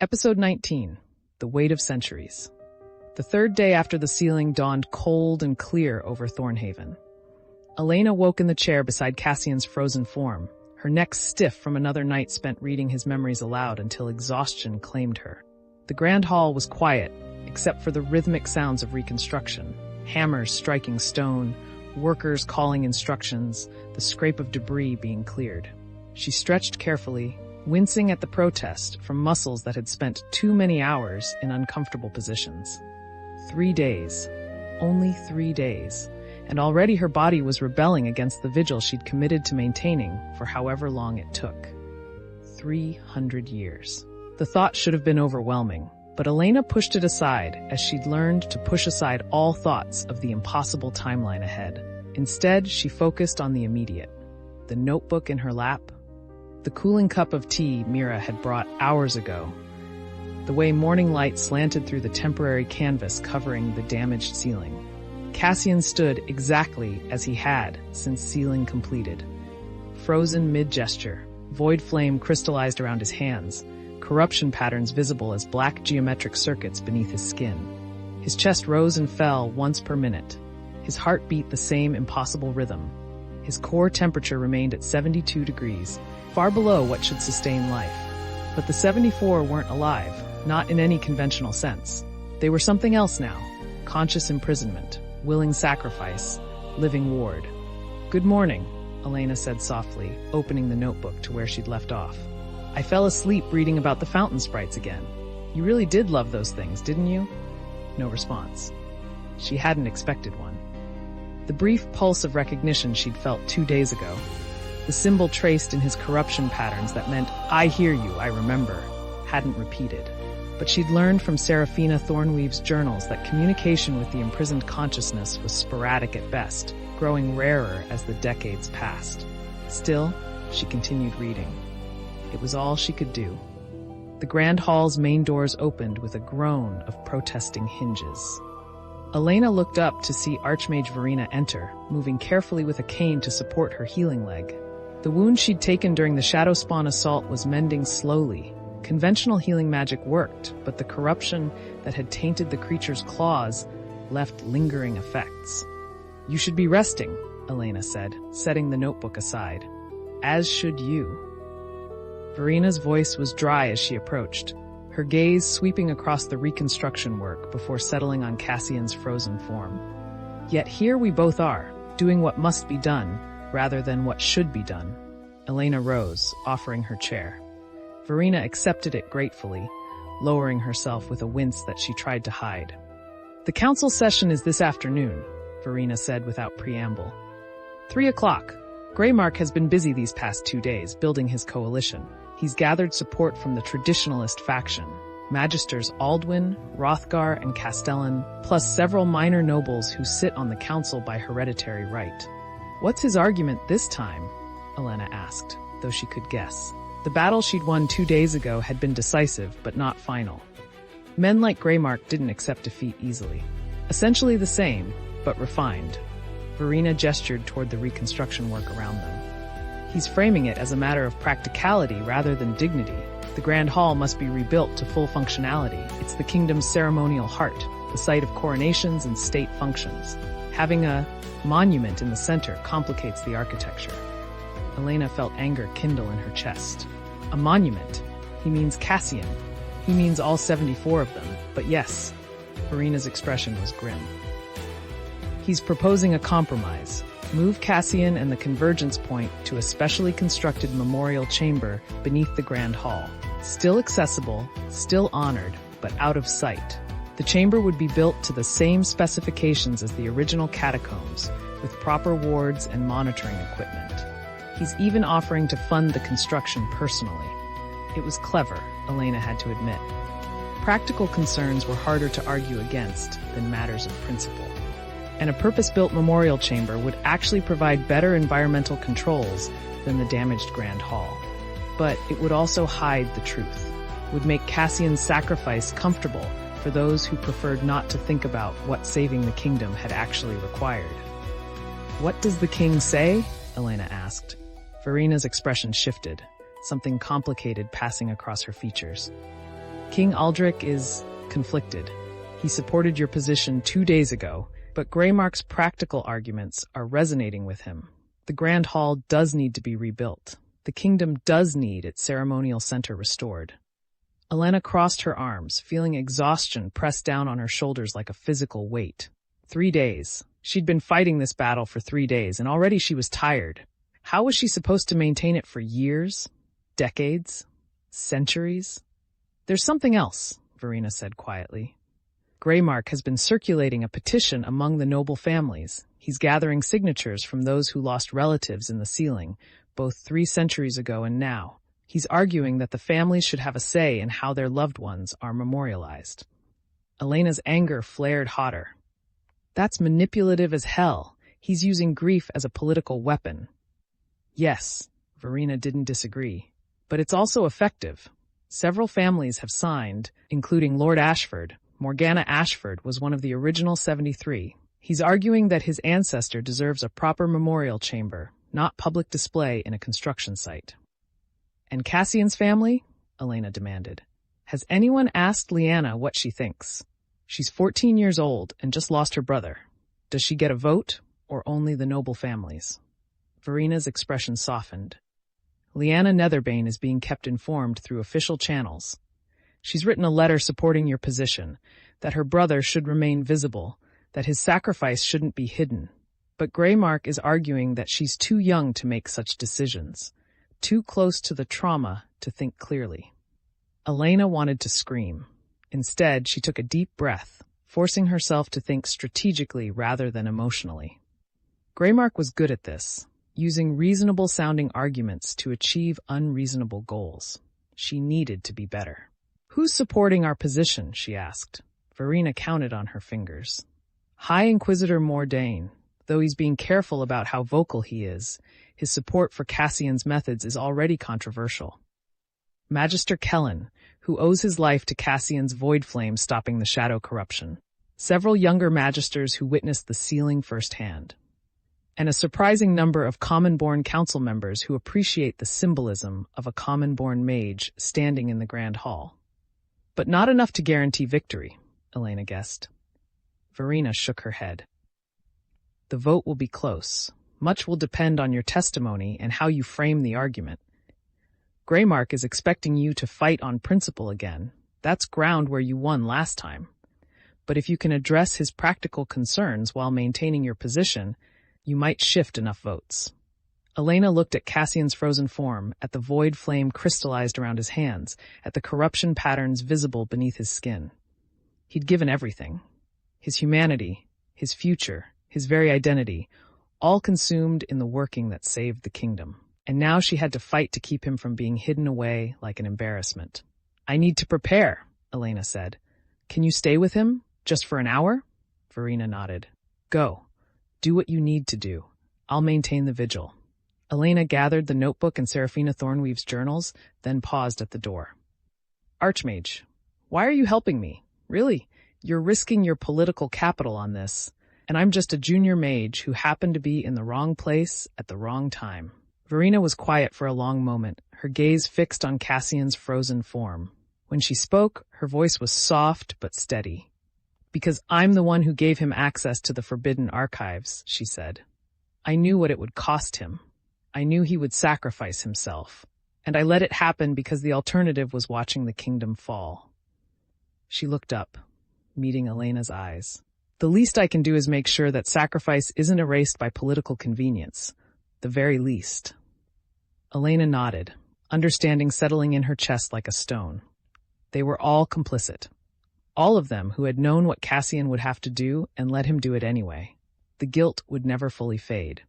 Episode 19, The Weight of Centuries. The third day after the ceiling dawned cold and clear over Thornhaven. Elena woke in the chair beside Cassian's frozen form, her neck stiff from another night spent reading his memories aloud until exhaustion claimed her. The grand hall was quiet, except for the rhythmic sounds of reconstruction, hammers striking stone, workers calling instructions, the scrape of debris being cleared. She stretched carefully, wincing at the protest from muscles that had spent too many hours in uncomfortable positions. 3 days. Only 3 days. And already her body was rebelling against the vigil she'd committed to maintaining for however long it took. 300 years. The thought should have been overwhelming, but Elena pushed it aside as she'd learned to push aside all thoughts of the impossible timeline ahead. Instead, she focused on the immediate. The notebook in her lap, the cooling cup of tea Mira had brought hours ago, the way morning light slanted through the temporary canvas covering the damaged ceiling. Cassian stood exactly as he had since ceiling completed. Frozen mid-gesture, void flame crystallized around his hands, corruption patterns visible as black geometric circuits beneath his skin. His chest rose and fell once per minute. His heart beat the same impossible rhythm. His core temperature remained at 72 degrees, far below what should sustain life. But the 74 weren't alive, not in any conventional sense. They were something else now. Conscious imprisonment, willing sacrifice, living ward. "Good morning," Elena said softly, opening the notebook to where she'd left off. "I fell asleep reading about the fountain sprites again. You really did love those things, didn't you?" No response. She hadn't expected one. The brief pulse of recognition she'd felt 2 days ago, the symbol traced in his corruption patterns that meant, "I hear you, I remember," hadn't repeated. But she'd learned from Seraphina Thornweave's journals that communication with the imprisoned consciousness was sporadic at best, growing rarer as the decades passed. Still, she continued reading. It was all she could do. The grand hall's main doors opened with a groan of protesting hinges. Elena looked up to see Archmage Verena enter, moving carefully with a cane to support her healing leg. The wound she'd taken during the Shadow Spawn assault was mending slowly. Conventional healing magic worked, but the corruption that had tainted the creature's claws left lingering effects. "You should be resting," Elena said, setting the notebook aside. "As should you." Verena's voice was dry as she approached, her gaze sweeping across the reconstruction work before settling on Cassian's frozen form. "Yet here we both are, doing what must be done, rather than what should be done." Elena rose, offering her chair. Verena accepted it gratefully, lowering herself with a wince that she tried to hide. "The council session is this afternoon," Verena said without preamble. 3 o'clock. Greymark has been busy these past 2 days, building his coalition. He's gathered support from the traditionalist faction, Magisters Aldwin, Rothgar, and Castellan, plus several minor nobles who sit on the council by hereditary right. "What's his argument this time?" Elena asked, though she could guess. The battle she'd won 2 days ago had been decisive, but not final. Men like Greymark didn't accept defeat easily. Essentially the same, but refined. Verena gestured toward the reconstruction work around them. "He's framing it as a matter of practicality rather than dignity. The Grand Hall must be rebuilt to full functionality. It's the kingdom's ceremonial heart, the site of coronations and state functions. Having a monument in the center complicates the architecture." Elena felt anger kindle in her chest. A monument? He means Cassian. He means all 74 of them. But yes, Verena's expression was grim. "He's proposing a compromise. Move Cassian and the convergence point to a specially constructed memorial chamber beneath the Grand Hall. Still accessible, still honored, but out of sight. The chamber would be built to the same specifications as the original catacombs, with proper wards and monitoring equipment. He's even offering to fund the construction personally." It was clever, Elena had to admit. Practical concerns were harder to argue against than matters of principle. And a purpose-built memorial chamber would actually provide better environmental controls than the damaged Grand Hall. But it would also hide the truth, would make Cassian's sacrifice comfortable for those who preferred not to think about what saving the kingdom had actually required. "What does the king say?" Elena asked. Verena's expression shifted, something complicated passing across her features. King Aldrich is conflicted. He supported your position 2 days ago, but Greymark's practical arguments are resonating with him. The Grand Hall does need to be rebuilt. The kingdom does need its ceremonial center restored. Elena crossed her arms, feeling exhaustion pressed down on her shoulders like a physical weight. 3 days. She'd been fighting this battle for 3 days, and already she was tired. How was she supposed to maintain it for years? Decades? Centuries? There's something else, Verena said quietly. Greymark has been circulating a petition among the noble families. He's gathering signatures from those who lost relatives in the sealing, both 3 centuries ago and now. He's arguing that the families should have a say in how their loved ones are memorialized. Elena's anger flared hotter. That's manipulative as hell. He's using grief as a political weapon. Yes, Verena didn't disagree. But it's also effective. Several families have signed, including Lord Ashford. Morgana Ashford was one of the original 73. He's arguing that his ancestor deserves a proper memorial chamber, not public display in a construction site. And Cassian's family? Elena demanded. Has anyone asked Leanna what she thinks? She's 14 years old and just lost her brother. Does she get a vote, or only the noble families? Verena's expression softened. Leanna Netherbane is being kept informed through official channels. She's written a letter supporting your position, that her brother should remain visible, that his sacrifice shouldn't be hidden. But Greymark is arguing that she's too young to make such decisions, too close to the trauma to think clearly. Elena wanted to scream. Instead, she took a deep breath, forcing herself to think strategically rather than emotionally. Greymark was good at this, using reasonable-sounding arguments to achieve unreasonable goals. She needed to be better. Who's supporting our position? She asked. Verena counted on her fingers. High Inquisitor Mordain. Though he's being careful about how vocal he is, his support for Cassian's methods is already controversial. Magister Kellen, who owes his life to Cassian's void flame stopping the shadow corruption. Several younger magisters who witnessed the sealing firsthand. And a surprising number of common-born council members who appreciate the symbolism of a common-born mage standing in the Grand Hall. But not enough to guarantee victory, Elena guessed. Verena shook her head. The vote will be close. Much will depend on your testimony and how you frame the argument. Greymark is expecting you to fight on principle again. That's ground where you won last time. But if you can address his practical concerns while maintaining your position, you might shift enough votes. Elena looked at Cassian's frozen form, at the void flame crystallized around his hands, at the corruption patterns visible beneath his skin. He'd given everything. His humanity, his future, his very identity, all consumed in the working that saved the kingdom. And now she had to fight to keep him from being hidden away like an embarrassment. I need to prepare, Elena said. Can you stay with him? Just for an hour? Verena nodded. Go. Do what you need to do. I'll maintain the vigil. Elena gathered the notebook and Seraphina Thornweave's journals, then paused at the door. Archmage, why are you helping me? Really? You're risking your political capital on this, and I'm just a junior mage who happened to be in the wrong place at the wrong time. Verena was quiet for a long moment, her gaze fixed on Cassian's frozen form. When she spoke, her voice was soft but steady. Because I'm the one who gave him access to the forbidden archives, she said. I knew what it would cost him. I knew he would sacrifice himself. And I let it happen because the alternative was watching the kingdom fall. She looked up, meeting Elena's eyes. The least I can do is make sure that sacrifice isn't erased by political convenience. The very least. Elena nodded, understanding settling in her chest like a stone. They were all complicit. All of them who had known what Cassian would have to do and let him do it anyway. The guilt would never fully fade.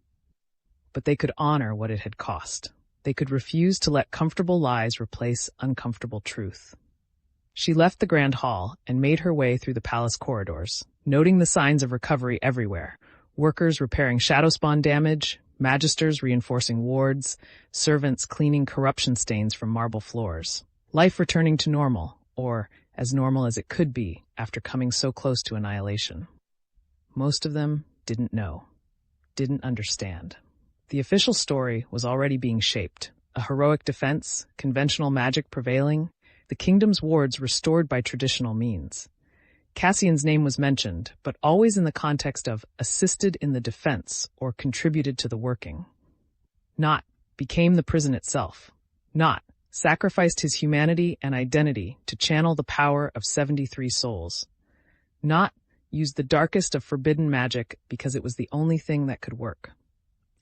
But they could honor what it had cost. They could refuse to let comfortable lies replace uncomfortable truth. She left the Grand Hall and made her way through the palace corridors, noting the signs of recovery everywhere. Workers repairing shadow spawn damage, magisters reinforcing wards, servants cleaning corruption stains from marble floors. Life returning to normal, or as normal as it could be after coming so close to annihilation. Most of them didn't know, didn't understand. The official story was already being shaped. A heroic defense, conventional magic prevailing, the kingdom's wards restored by traditional means. Cassian's name was mentioned, but always in the context of assisted in the defense or contributed to the working. Not became the prison itself. Not sacrificed his humanity and identity to channel the power of 73 souls. Not used the darkest of forbidden magic because it was the only thing that could work.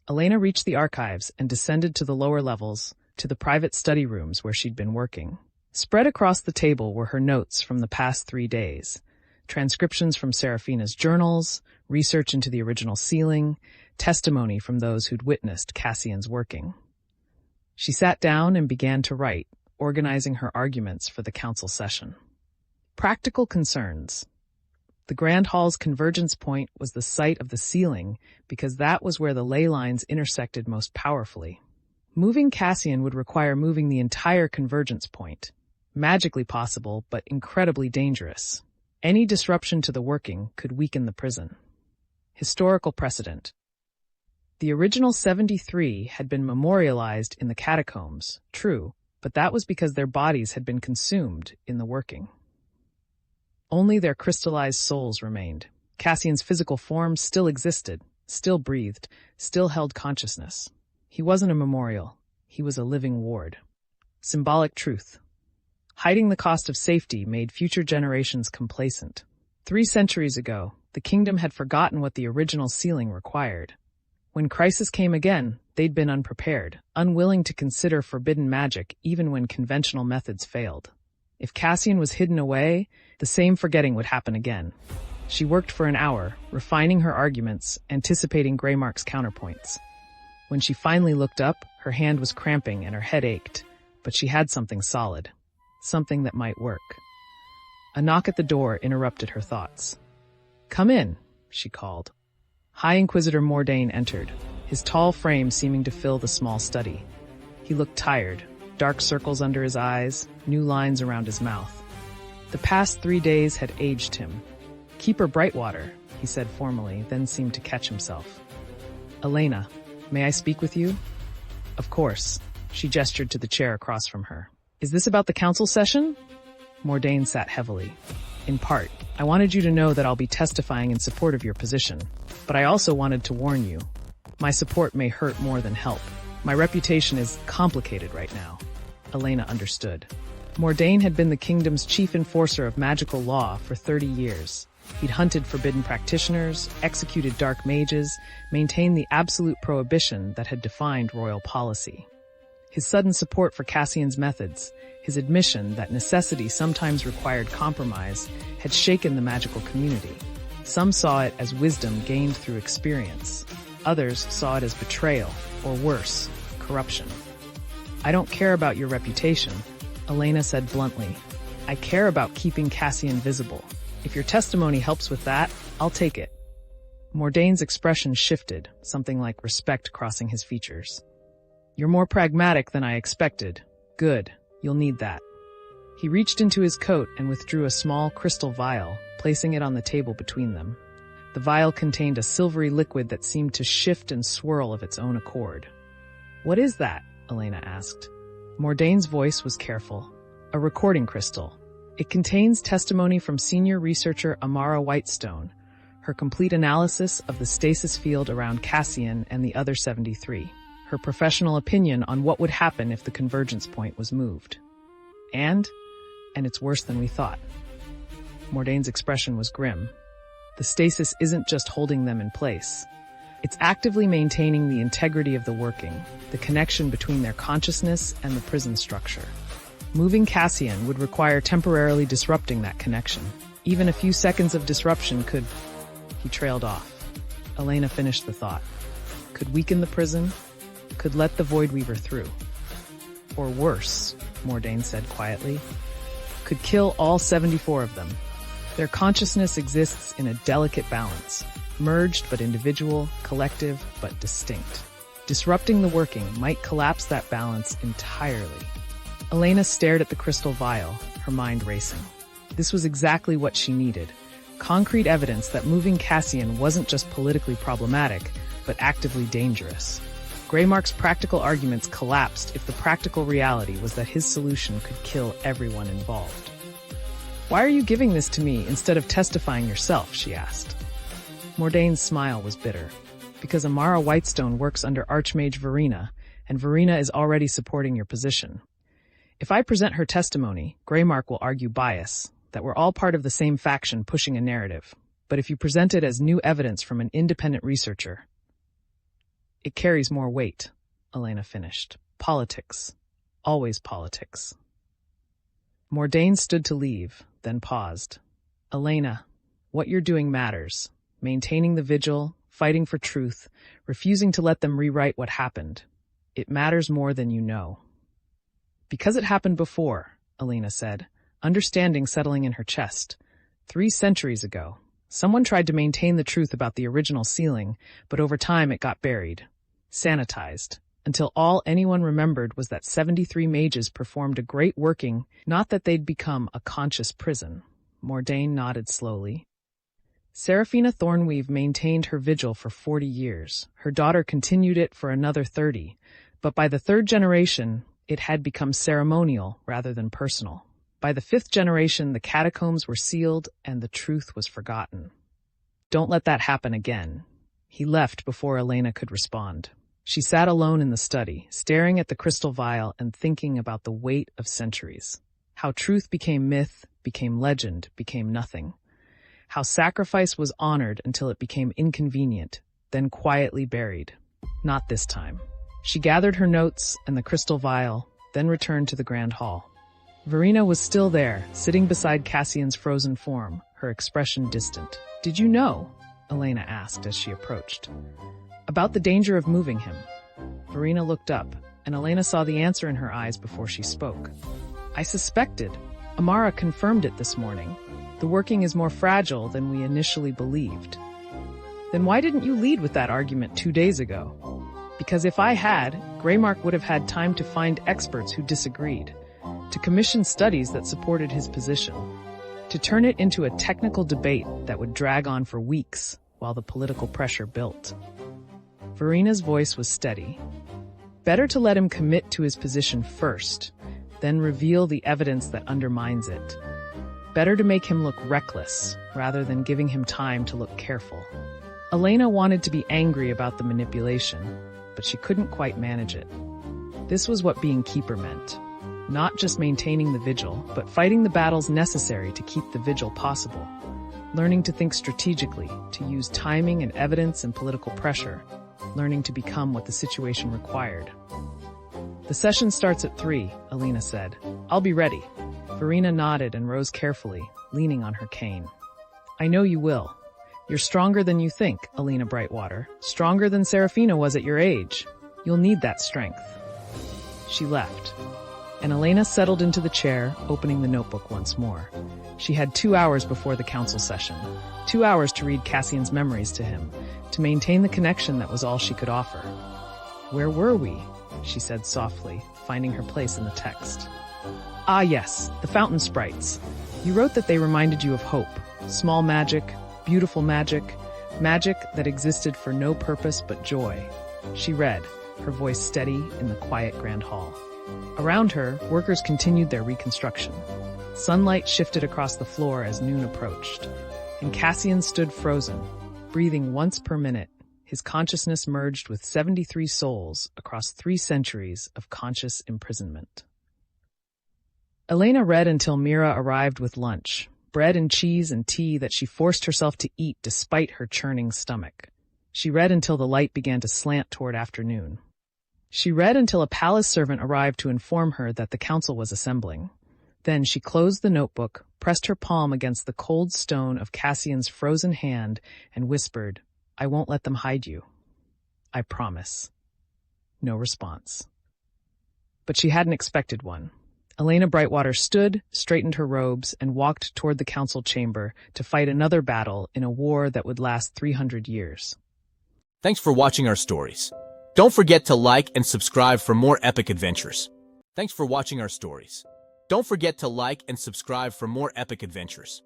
Elena reached the archives and descended to the lower levels, to the private study rooms where she'd been working. Spread across the table were her notes from the past 3 days, transcriptions from Seraphina's journals, research into the original sealing, testimony from those who'd witnessed Cassian's working. She sat down and began to write, organizing her arguments for the council session. Practical concerns. The Grand Hall's convergence point was the site of the sealing because that was where the ley lines intersected most powerfully. Moving Cassian would require moving the entire convergence point. Magically possible, but incredibly dangerous. Any disruption to the working could weaken the prison. Historical precedent. The original 73 had been memorialized in the catacombs, true, but that was because their bodies had been consumed in the working. Only their crystallized souls remained. Cassian's physical form still existed, still breathed, still held consciousness. He wasn't a memorial. He was a living ward. Symbolic truth. Hiding the cost of safety made future generations complacent. 3 centuries ago, the kingdom had forgotten what the original sealing required. When crisis came again, they'd been unprepared, unwilling to consider forbidden magic even when conventional methods failed. If Cassian was hidden away, the same forgetting would happen again. She worked for an hour, refining her arguments, anticipating Greymark's counterpoints. When she finally looked up, her hand was cramping and her head ached, but she had something solid. Something that might work. A knock at the door interrupted her thoughts. "Come in," she called. High Inquisitor Mordain entered, his tall frame seeming to fill the small study. He looked tired, dark circles under his eyes, new lines around his mouth. The past 3 days had aged him. "Keeper Brightwater," he said formally, then seemed to catch himself. "Elena, may I speak with you?" "Of course." She gestured to the chair across from her. "Is this about the council session?" Mordain sat heavily. "In part. I wanted you to know that I'll be testifying in support of your position, but I also wanted to warn you. My support may hurt more than help. My reputation is complicated right now." Elena understood. Mordain had been the kingdom's chief enforcer of magical law for 30 years. He'd hunted forbidden practitioners, executed dark mages, maintained the absolute prohibition that had defined royal policy. His sudden support for Cassian's methods, his admission that necessity sometimes required compromise, had shaken the magical community. Some saw it as wisdom gained through experience. Others saw it as betrayal, or worse, corruption. "I don't care about your reputation," Elena said bluntly. "I care about keeping Cassian visible. If your testimony helps with that, I'll take it." Mordain's expression shifted, something like respect crossing his features. "You're more pragmatic than I expected. Good, you'll need that." He reached into his coat and withdrew a small crystal vial, placing it on the table between them. The vial contained a silvery liquid that seemed to shift and swirl of its own accord. "What is that?" Elena asked. Mordain's voice was careful. "A recording crystal. It contains testimony from senior researcher Amara Whitestone, her complete analysis of the stasis field around Cassian and the other 73. Her professional opinion on what would happen if the convergence point was moved. And it's worse than we thought." Mordain's expression was grim. "The stasis isn't just holding them in place. It's actively maintaining the integrity of the working, the connection between their consciousness and the prison structure. Moving Cassian would require temporarily disrupting that connection. Even a few seconds of disruption could..." He trailed off. Elena finished the thought. "Could weaken the prison, could let the Voidweaver through. Or worse," Mordain said quietly, "could kill all 74 of them. Their consciousness exists in a delicate balance, merged but individual, collective but distinct. Disrupting the working might collapse that balance entirely." Elena stared at the crystal vial, her mind racing. This was exactly what she needed. Concrete evidence that moving Cassian wasn't just politically problematic, but actively dangerous. Greymark's practical arguments collapsed if the practical reality was that his solution could kill everyone involved. "Why are you giving this to me instead of testifying yourself?" she asked. Mordaine's smile was bitter. "Because Amara Whitestone works under Archmage Verena, and Verena is already supporting your position. If I present her testimony, Greymark will argue bias, that we're all part of the same faction pushing a narrative. But if you present it as new evidence from an independent researcher, it carries more weight," Elena finished. "Politics. Always politics." Mordaine stood to leave, then paused. "Elena, what you're doing matters. Maintaining the vigil, fighting for truth, refusing to let them rewrite what happened. It matters more than you know." "Because it happened before," Elena said, understanding settling in her chest. 3 centuries ago, someone tried to maintain the truth about the original sealing, but over time it got buried, sanitized, until all anyone remembered was that 73 mages performed a great working, not that they'd become a conscious prison. Mordaine nodded slowly. Seraphina Thornweave maintained her vigil for 40 years. Her daughter continued it for another 30, but by the 3rd generation, it had become ceremonial rather than personal. By the 5th generation, the catacombs were sealed and the truth was forgotten. "Don't let that happen again." He left before Elena could respond. She sat alone in the study, staring at the crystal vial and thinking about the weight of centuries. How truth became myth, became legend, became nothing. How sacrifice was honored until it became inconvenient, then quietly buried. Not this time. She gathered her notes and the crystal vial, then returned to the grand hall. Verena was still there, sitting beside Cassian's frozen form, her expression distant. "Did you know?" Elena asked as she approached. "About the danger of moving him." Verena looked up, and Elena saw the answer in her eyes before she spoke. "I suspected. Amara confirmed it this morning. The working is more fragile than we initially believed." "Then why didn't you lead with that argument 2 days ago?" "Because if I had, Greymark would have had time to find experts who disagreed, to commission studies that supported his position, to turn it into a technical debate that would drag on for weeks while the political pressure built." Verena's voice was steady. "Better to let him commit to his position first, then reveal the evidence that undermines it. Better to make him look reckless, rather than giving him time to look careful." Elena wanted to be angry about the manipulation, but she couldn't quite manage it. This was what being keeper meant. Not just maintaining the vigil, but fighting the battles necessary to keep the vigil possible. Learning to think strategically, to use timing and evidence and political pressure. Learning to become what the situation required. "The session starts at 3, Elena said. "I'll be ready." Verena nodded and rose carefully, leaning on her cane. "I know you will. You're stronger than you think, Elena Brightwater. Stronger than Seraphina was at your age. You'll need that strength." She left, and Elena settled into the chair, opening the notebook once more. She had 2 hours before the council session, 2 hours to read Cassian's memories to him, to maintain the connection that was all she could offer. "Where were we?" she said softly, finding her place in the text. "Ah yes, the fountain sprites. You wrote that they reminded you of hope, small magic, beautiful magic, magic that existed for no purpose but joy." She read, her voice steady in the quiet grand hall. Around her, workers continued their reconstruction. Sunlight shifted across the floor as noon approached, and Cassian stood frozen, breathing once per minute, his consciousness merged with 73 souls across 3 centuries of conscious imprisonment. Elena read until Mira arrived with lunch, bread and cheese and tea that she forced herself to eat despite her churning stomach. She read until the light began to slant toward afternoon. She read until a palace servant arrived to inform her that the council was assembling. Then she closed the notebook, pressed her palm against the cold stone of Cassian's frozen hand, and whispered, "I won't let them hide you. I promise." No response. But she hadn't expected one. Elena Brightwater stood, straightened her robes, and walked toward the council chamber to fight another battle in a war that would last 300 years. Thanks for watching our stories. Don't forget to like and subscribe for more epic adventures. Thanks for watching our stories. Don't forget to like and subscribe for more epic adventures.